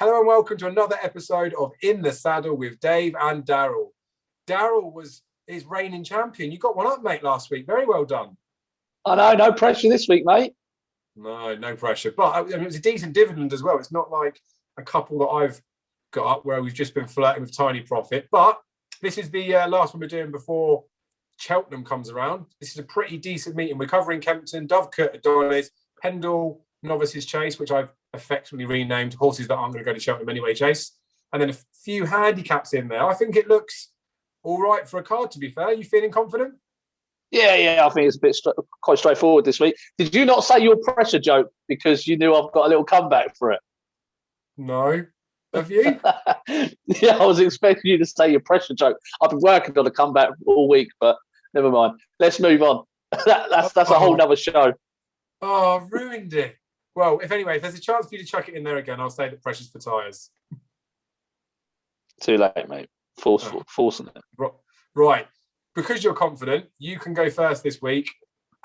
Hello and welcome to another episode of In the Saddle with Dave and Daryl. Daryl was his reigning champion. You got one up, mate, last week. Very well done. I know, no pressure this week, mate. No pressure. But it was a decent dividend as well. It's not like a couple that I've got up where we've just been flirting with tiny profit. But this is the last one we're doing before Cheltenham comes around. This is a pretty decent meeting. We're covering Kempton, Dovecote, Adonis, Pendle, Novices Chase, which I've effectively renamed horses that aren't going to go to Cheltenham anyway, Chase. And then a few handicaps in there. I think it looks all right for a card, to be fair. You feeling confident? Yeah, I think it's a bit quite straightforward this week. Did you not say your pressure joke because you knew I've got a little comeback for it? No. Have you? Yeah, I was expecting you to say your pressure joke. I've been working on a comeback all week, but never mind. Let's move on. That's a whole nother show. Oh, I've ruined it. Well, if there's a chance for you to chuck it in there again, I'll say that pressure's for tyres. Too late, mate. Forcing it. Right. Because you're confident, you can go first this week.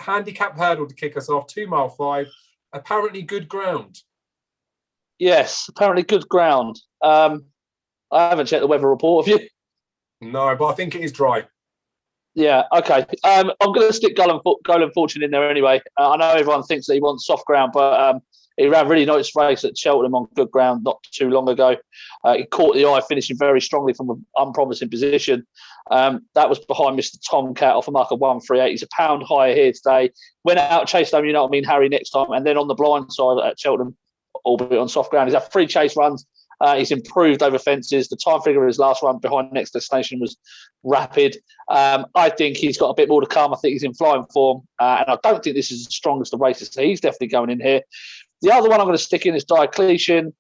Handicap hurdle to kick us off, 2 mile 5. Apparently good ground. Yes, apparently good ground. I haven't checked the weather report, have you? No, but I think it is dry. Yeah, okay. I'm going to stick Golden Fortune in there anyway. I know everyone thinks that he wants soft ground, but he ran a really nice race at Cheltenham on good ground not too long ago. He caught the eye, finishing very strongly from an unpromising position. That was behind Mr. Tomcat off a mark of 138. He's a pound higher here today. Went out, chased home, Harry next time, and then on the blind side at Cheltenham, albeit on soft ground. He's had 3 chase runs. He's improved over fences. The time figure of his last run behind next destination was rapid. I think he's got a bit more to come. I think he's in flying form. And I don't think this is the strongest of races. So he's definitely going in here. The other one I'm going to stick in is Diocletian.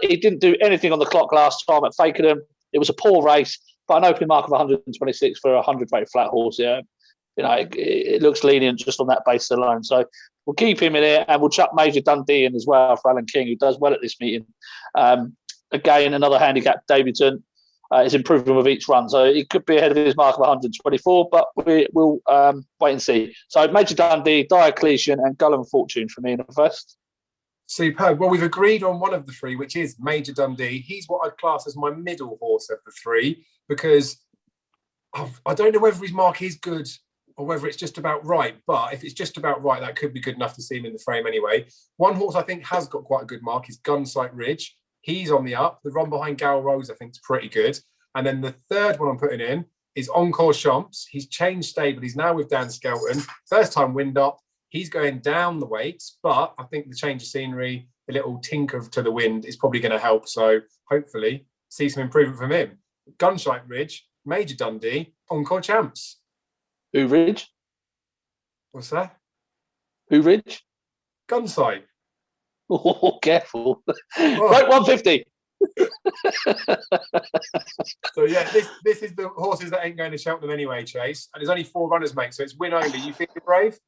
He didn't do anything on the clock last time at Fakenham. It was a poor race, but an opening mark of 126 for a 100-weight flat horse. Yeah, it looks lenient just on that basis alone. So we'll keep him in here, and we'll chuck Major Dundee in as well for Alan King, who does well at this meeting. Again, another handicap debutant. Is improving with each run, so he could be ahead of his mark of 124, but we'll wait and see. So Major Dundee, Diocletian, and Golden Fortune for me in the first. Superb. Well, we've agreed on one of the 3, which is Major Dundee. He's what I'd class as my middle horse of the 3, because I don't know whether his mark is good or whether it's just about right. But if it's just about right, that could be good enough to see him in the frame anyway. One horse I think has got quite a good mark is Gunsight Ridge. He's on the up. The run behind Gal Rose, I think, is pretty good. And then the third one I'm putting in is Encore Champs. He's changed stable. He's now with Dan Skelton. First time wind up. He's going down the weights, but I think the change of scenery, the little tinker to the wind is probably going to help. So hopefully see some improvement from him. Gunsight Ridge, Major Dundee, Encore Champs. Who Ridge? What's that? Who Ridge? Gunsight. Oh, careful. Right, 150. So yeah, this is the horses that ain't going to Cheltenham anyway, Chase. And there's only 4 runners, mate, so it's win only. You feeling brave?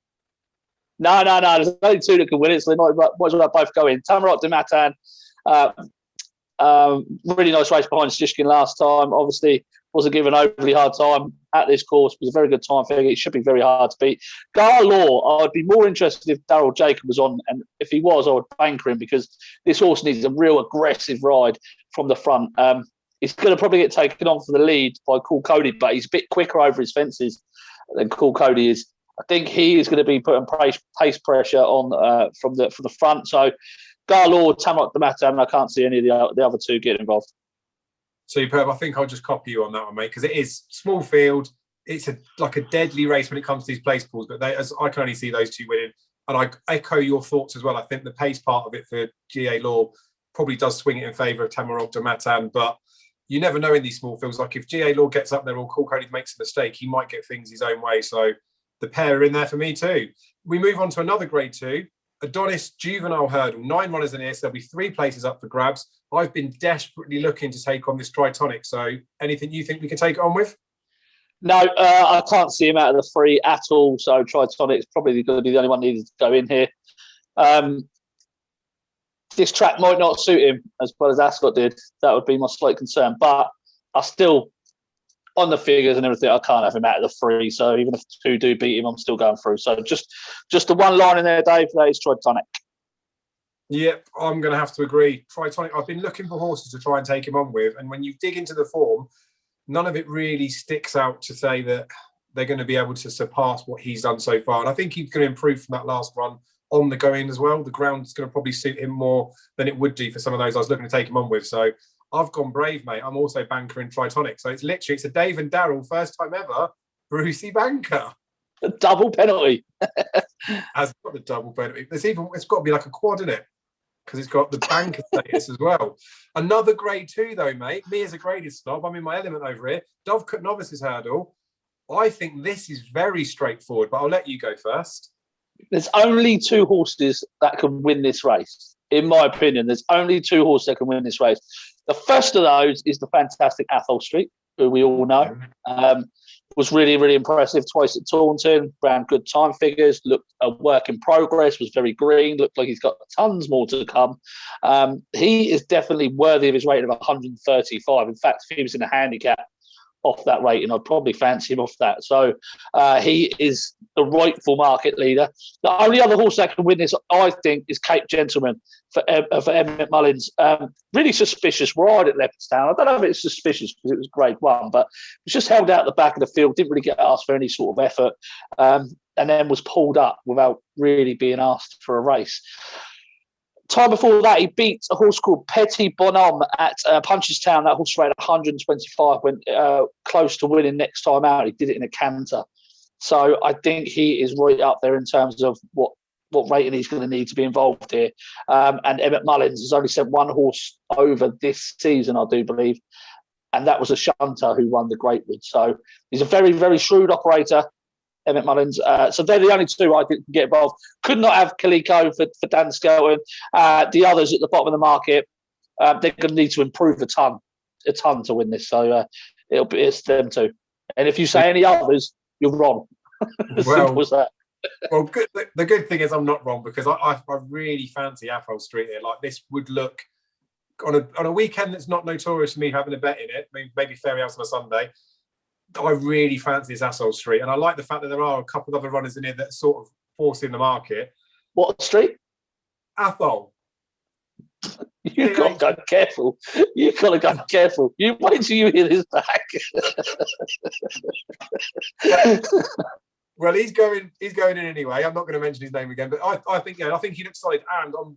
No. There's only 2 that can win it, so they might as well both go in. Tamarot de Matan, really nice race behind Shishkin last time. Obviously, wasn't given an overly hard time at this course. It was a very good time figure. It should be very hard to beat. Garlaw, I'd be more interested if Daryl Jacob was on, and if he was, I would banker him because this horse needs a real aggressive ride from the front. He's going to probably get taken on for the lead by Cool Cody, but he's a bit quicker over his fences than Cool Cody is. I think he is going to be putting pace pressure on from the front. So Garlaw, Tamarot de Matan, I can't see any of the other 2 getting involved. Superb. I think I'll just copy you on that one, mate, because it is small field. It's like a deadly race when it comes to these place pools, but as I can only see those 2 winning. And I echo your thoughts as well. I think the pace part of it for GA Law probably does swing it in favour of Tamarot de Matan, but you never know in these small fields. Like if GA Law gets up there or Cool Cody makes a mistake, he might get things his own way. So the pair are in there for me too. We move on to another grade 2. Adonis Juvenile Hurdle, 9 runners in here, so there'll be 3 places up for grabs. I've been desperately looking to take on this Tritonic, so anything you think we can take it on with? No, I can't see him out of the 3 at all, so Tritonic's probably going to be the only one needed to go in here. This track might not suit him as well as Ascot did. That would be my slight concern, but I still, on the figures and everything, I can't have him out of the 3. So even if 2 do beat him, I'm still going through. So just the one line in there, Dave. That is Tritonic. Yep, I'm going to have to agree. Tritonic, I've been looking for horses to try and take him on with, and when you dig into the form, none of it really sticks out to say that they're going to be able to surpass what he's done so far. And I think he's going to improve from that last run on the going as well. The ground's going to probably suit him more than it would do for some of those I was looking to take him on with. So I've gone brave, mate. I'm also banker in Tritonic. So it's a Dave and Daryl first time ever Brucey banker. A double penalty. Has got the double penalty. It's got to be like a quad in it, because it's got the banker status as well. Another grade 2 though, mate. Me as a graded snob, I'm in my element over here. Dovecote Novices hurdle. I think this is very straightforward, but I'll let you go first. There's only 2 horses that can win this race. In my opinion, there's only 2 horses that can win this race. The first of those is the fantastic Athol Street, who we all know. Was really, really impressive twice at Taunton, ran good time figures, looked a work in progress, was very green, looked like he's got tons more to come. He is definitely worthy of his rating of 135. In fact, if he was in a handicap off that rating, I'd probably fancy him off that. So he is the rightful market leader. The only other horse that can win this, I think, is Cape Gentleman for Emmett Mullins. Really suspicious ride at Leopardstown. I don't know if it's suspicious because it was grade 1, but it was just held out the back of the field, didn't really get asked for any sort of effort, and then was pulled up without really being asked for a race. Time before that, he beat a horse called Petit Bonhomme at Punchestown. That horse ran 125, went close to winning next time out. He did it in a canter. So I think he is right up there in terms of what rating he's going to need to be involved here. And Emmett Mullins has only sent 1 horse over this season, I do believe, and that was a shunter who won the Greatwood. So he's a very, very shrewd operator, Emmett Mullins. So they're the only 2 I think can get involved. Could not have Kaliko for Dan Skelton. The others at the bottom of the market, they're going to need to improve a ton to win this. So it's them 2. And if you say any others, you're wrong. Simple as that. Well, good. The good thing is I'm not wrong, because I really fancy Athol Street here. Like, this would look on a weekend that's not notorious for me having a bet in it. I mean, maybe Fairy House on a Sunday. I really fancy this Athol Street, and I like the fact that there are a couple of other runners in here that sort of forcing the market. What street? Athol. You've got to go careful. You've got to go careful. You wait till you hear this back. Well, he's going in anyway. I'm not going to mention his name again, but I think he looks solid. And I'm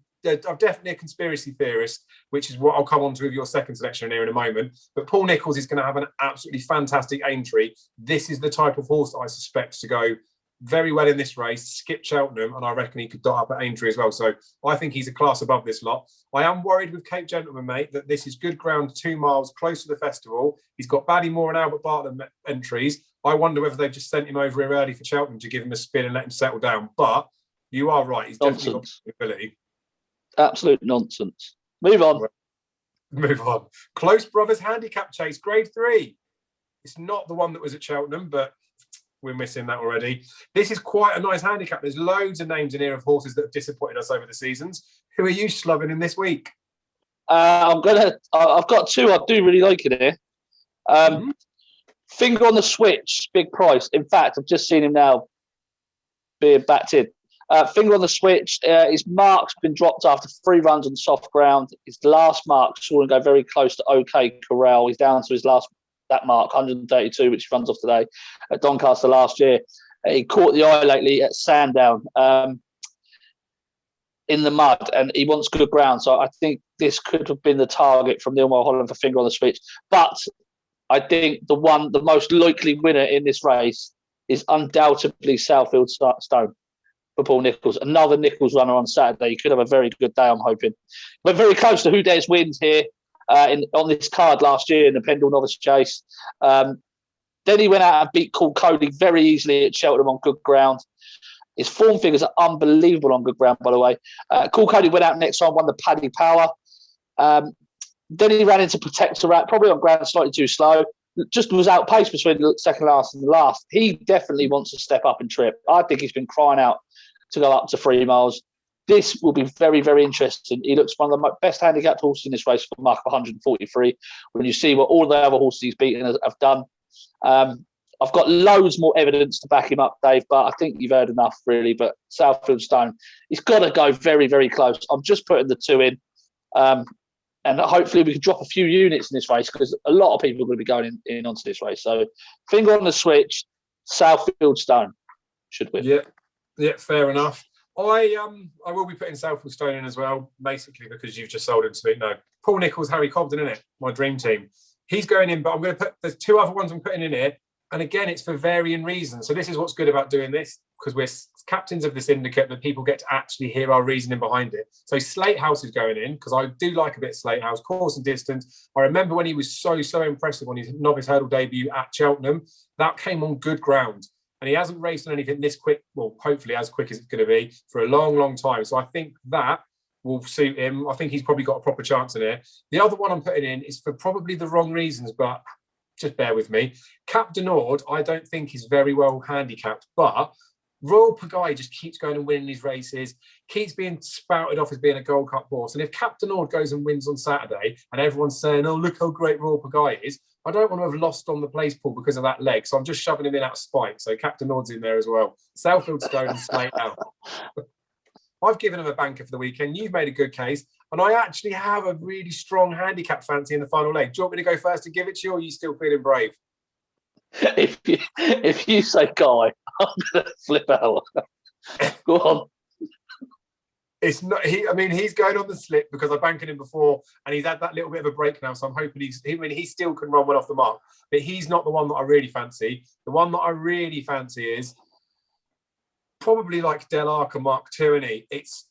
definitely a conspiracy theorist, which is what I'll come on to with your second selection here in a moment. But Paul Nicholls is going to have an absolutely fantastic Aintree. This is the type of horse that I suspect to go very well in this race, skip Cheltenham, and I reckon he could dot up at Aintree as well. So I think he's a class above this lot. I am worried with Cape Gentleman, mate, that this is good ground 2 miles close to the festival. He's got Baddymore and Albert Bartlett entries. I wonder whether they've just sent him over here early for Cheltenham to give him a spin and let him settle down. But you are right. He's definitely got the ability. Absolute nonsense. Move on. Move on. Close Brothers Handicap Chase, grade 3. It's not the one that was at Cheltenham, but we're missing that already. This is quite a nice handicap. There's loads of names in here of horses that have disappointed us over the seasons. Who are you slubbing in this week? I've got 2 I do really like in here. Finger on the Switch, big price. In fact, I've just seen him now being backed in. Finger on the Switch. His mark's been dropped after 3 runs on soft ground. His last mark saw him go very close to OK Corral. He's down to his last that mark, 132, which he runs off today at Doncaster last year. He caught the eye lately at Sandown in the mud, and he wants good ground. So I think this could have been the target from Neil Mulholland for Finger on the Switch. But I think the most likely winner in this race is undoubtedly Southfield Stone for Paul Nicholls. Another Nicholls runner on Saturday. He could have a very good day, I'm hoping. But very close to Who Dares Wins here on this card last year in the Pendle Novice Chase. Then he went out and beat Cool Cody very easily at Cheltenham on good ground. His form figures are unbelievable on good ground, by the way. Cool Cody went out next time, won the Paddy Power. Then he ran into Protectorat, probably on ground slightly too slow. Just was outpaced between the second last and the last. He definitely wants to step up and trip. I think he's been crying out to go up to 3 miles. This will be very, very interesting. He looks one of the best handicapped horses in this race for a mark of 143. When you see what all the other horses he's beaten have done, I've got loads more evidence to back him up, Dave, but I think you've heard enough, really. But Southfield Stone, he's got to go very, very close. I'm just putting the 2 in. And hopefully we can drop a few units in this race because a lot of people are going to be going in onto this race. So finger on the switch, Southfield Stone should win. Yeah, fair enough. I will be putting Southfield Stone in as well, basically because you've just sold him to me. No, Paul Nicholls, Harry Cobden, innit? My dream team. He's going in, but I'm going to put, there's 2 other ones I'm putting in here. And again, it's for varying reasons. So this is what's good about doing this, because we're captains of the syndicate, that people get to actually hear our reasoning behind it. So Slate House is going in, because I do like a bit of Slate House, course and distance. I remember when he was so impressive on his novice hurdle debut at Cheltenham. That came on good ground. And he hasn't raced on anything this quick, well, hopefully as quick as it's going to be, for a long, long time. So I think that will suit him. I think he's probably got a proper chance in it. The other one I'm putting in is for probably the wrong reasons, but just bear with me. Cap de Nord, I don't think is very well handicapped, but Royal Pagaille just keeps going and winning these races, keeps being spouted off as being a Gold Cup horse. And if Cap de Nord goes and wins on Saturday and everyone's saying, oh, look how great Royal Pagaille is, I don't want to have lost on the place pool because of that leg. So I'm just shoving him in out of spite. So Cap de Nord's in there as well. Southfield Stone and Slate out. I've given him a banker for the weekend. You've made a good case. And I actually have a really strong handicap fancy in the final leg. Do you want me to go first and give it to you, or are you still feeling brave? If you say Guy, I'm going to flip out. Go on. It's not. He's going on the slip because I banked him before, and he's had that little bit of a break now. So I'm hoping he still can run well off the mark, but he's not the one that I really fancy. The one that I really fancy is probably like Del Arca Mark II, and it's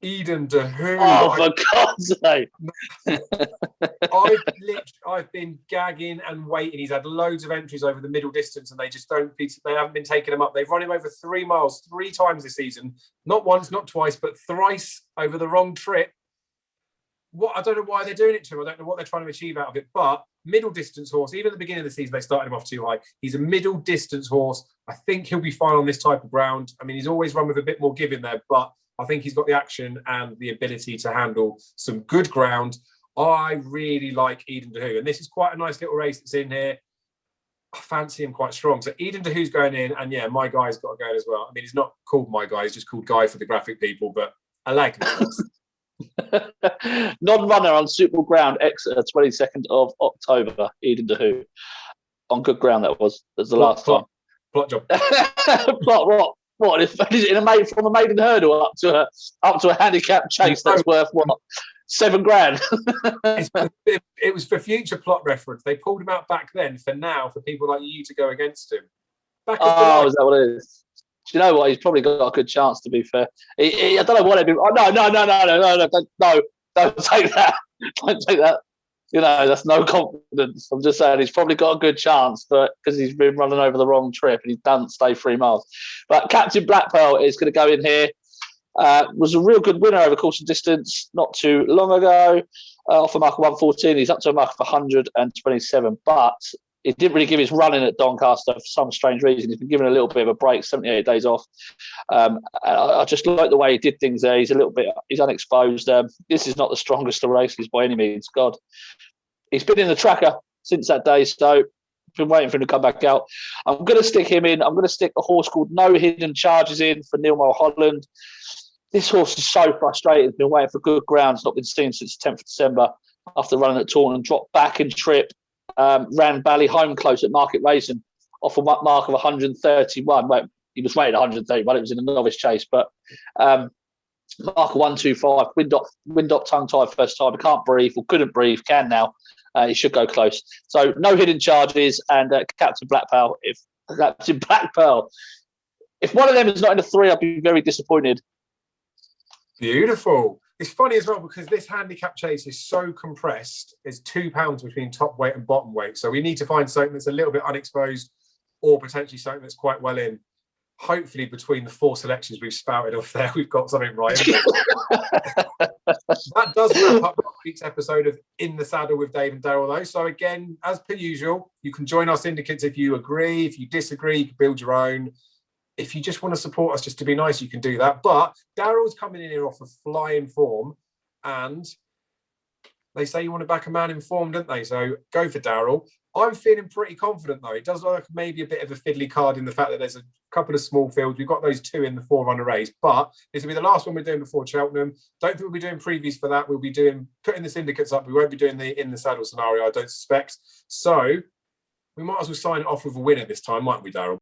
Eden de Who. Oh, for God's sake. I've been gagging and waiting. He's had loads of entries over the middle distance, and they haven't been taking him up. They've run him over 3 miles 3 times this season. Not once, not twice, but thrice over the wrong trip. I don't know why they're doing it to him. I don't know what they're trying to achieve out of it, but middle distance horse. Even at the beginning of the season, they started him off too high. He's a middle distance horse. I think he'll be fine on this type of ground. I mean, he's always run with a bit more give in there, but I think he's got the action and the ability to handle some good ground. I really like Eden de Who, and this is quite a nice little race that's in here. I fancy him quite strong. So Eden de Who's going in, and yeah, my guy's got to go as well. I mean, he's not called my guy; he's just called Guy for the graphic people. But I like him. Non-runner on suitable ground, Exeter, 22nd of October. Eden de Who on good ground. That was the last time. Plot job. Plot what? What is it? From a maiden hurdle up to a handicap chase that's worth what? $7,000. It was for future plot reference. They pulled him out back then. For now, for people like you to go against him. Is that what it is? Do you know what? He's probably got a good chance. To be fair, I don't know what they'd be. Oh, no! Don't take that. Don't take that. You know, that's no confidence. I'm just saying he's probably got a good chance, but because he's been running over the wrong trip and he doesn't stay 3 miles. But Captain Black Pearl is going to go in here. Was a real good winner over course and distance not too long ago. Off a mark of 114, he's up to a mark of 127, but he didn't really give his running at Doncaster for some strange reason. He's been given a little bit of a break, 78 days off. I just like the way he did things there. He's unexposed. This is not the strongest of races by any means. God, he's been in the tracker since that day, so been waiting for him to come back out. I'm going to stick him in. I'm going to stick a horse called No Hidden Charges in for Neil Mulholland. This horse is so frustrated. He's been waiting for good grounds, not been seen since the 10th of December after running at Taunton, dropped back in trip. Ran Bally home close at Market Raisin off a mark of 131. Wait, he was rated 131. It was in a novice chase, but mark of 125. Wind up tongue tied first time. He can't breathe or couldn't breathe. Can now. He should go close. So no hidden charges and Captain Black Pearl. If one of them is not in the 3, I'll be very disappointed. Beautiful. It's funny as well because this handicap chase is so compressed. There's £2 between top weight and bottom weight. So we need to find something that's a little bit unexposed or potentially something that's quite well in. Hopefully between the 4 selections we've spouted off there, we've got something right. That does wrap up this week's episode of In the Saddle with Dave and Daryl, though. So again, as per usual, you can join our syndicates if you agree. If you disagree, you can build your own. If you just want to support us just to be nice, you can do that. But Daryl's coming in here off of flying form, and they say you want to back a man in form, don't they? So go for Daryl. I'm feeling pretty confident, though. It does look like maybe a bit of a fiddly card in the fact that there's a couple of small fields. We've got those 2 in the 4-runner race, but this will be the last one we're doing before Cheltenham. Don't think we'll be doing previews for that. We'll be putting the syndicates up. We won't be doing the in the saddle scenario, I don't suspect. So we might as well sign it off with a winner this time, mightn't we, Daryl?